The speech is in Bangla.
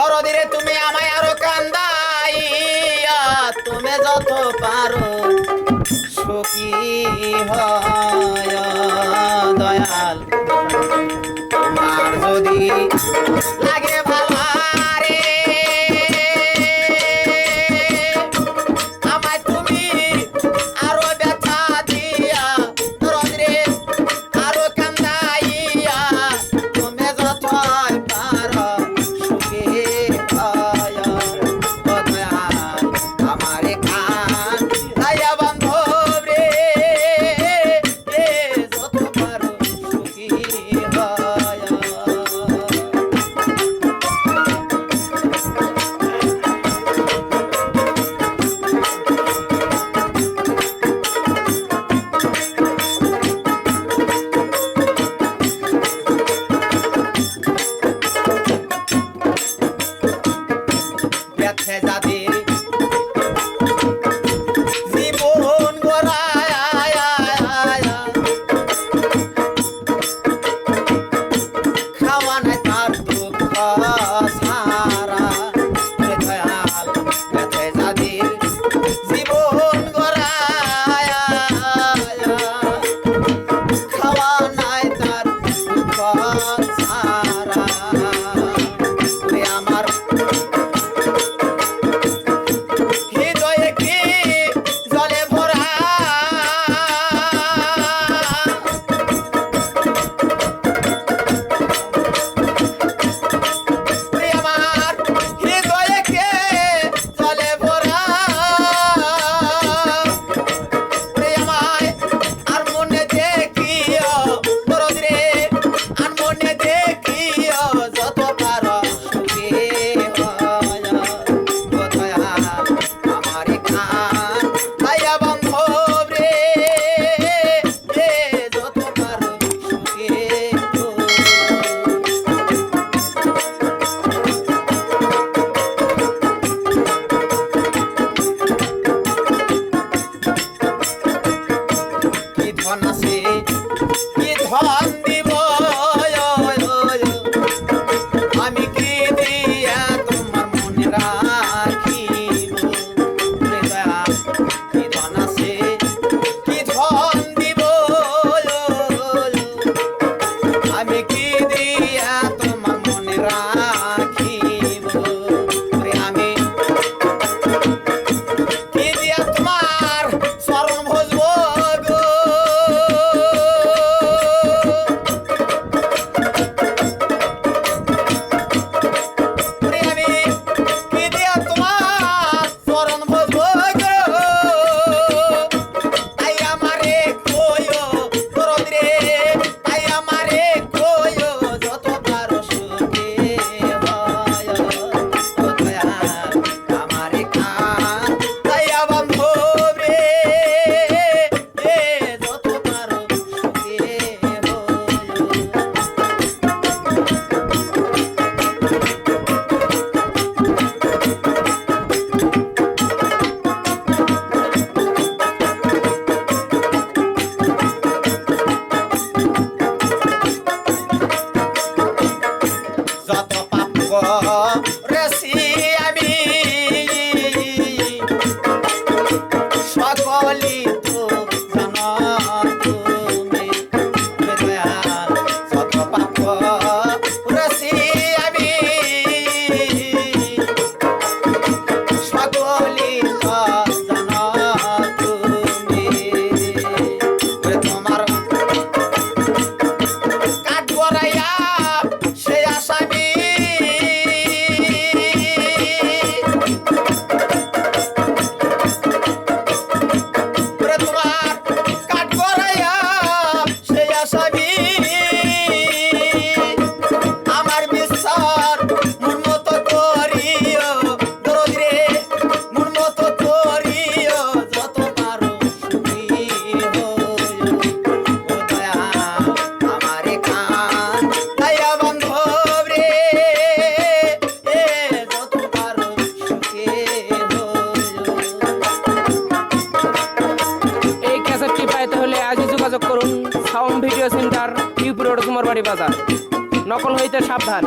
দরদিরে তুমি আমায় আরো কান্দাইয়া তুমি যত পারো সুখী হয় দয়াল তোমার যদি লাগে ভালো রে আমায় তুমি আরো ব্যথা দিয়া দরদিরে আরো কান্দাইয়া তুমি যত পারো সুখী হয় দয়াল আমারে কান দয়া বান্ধব রে যত পারো সুখী হয় ব্যথা যাদের জীবন গড়ায় খাওয়া নাই তার দুঃখ সারা দয়াল ব্যথা যাদের জীবন গড়ায় খাওয়া নাই তার দুঃখ সারা আমার হৃদয়ে কি জলে ভরা আমার হৃদয়ে কে জলে ভরা আমায় আর মনে দেখিও দরদিরে আর মনে দেখিও যত পারো সুখী হয় দয়াল আমারে খান দয়া বান্ধব রে যত পারো সুখী কি ধন আছে কি ধন দিব আমি কি দিয়া তোমার মনে রাখিব দয়াল কি ধন আছে কি ধন দিব আমি কি দিয়া তোমার মনে রাখিব আমি কি দিয়া তোমার চরণ ভজব গো আমি কি দিয়া তোমার চরণ ভজব গো তাই আমারে কইও দরদিরে তাই আমারে কইও যত পারো সুখী হয় দয়াল আমারে খান দয়া বান্ধব রে যত পারো সুখী হয় যত পাপ করেছি আমি সকলই তো জানো তুমি দয়াল যত পাপ করেছি আমি সকলই তো জানো তুমি তোমার কাঠ গড়াইয়া সে আসামি তোমার কাঠ গড়াইয়া সে আসামি আমার বিশ্বাস মন মতো করিও দরদিরে মন মতো করিও যত পারো সুখী দয়াল আমারে খান দয়া বান্ধব রে যত পারো সুখী এই ক্যাসেটটি পাইতে হলে আজই যোগাযোগ করুন sound video centre UP road Kumarbari Bazar. নকল হইতে সাবধান।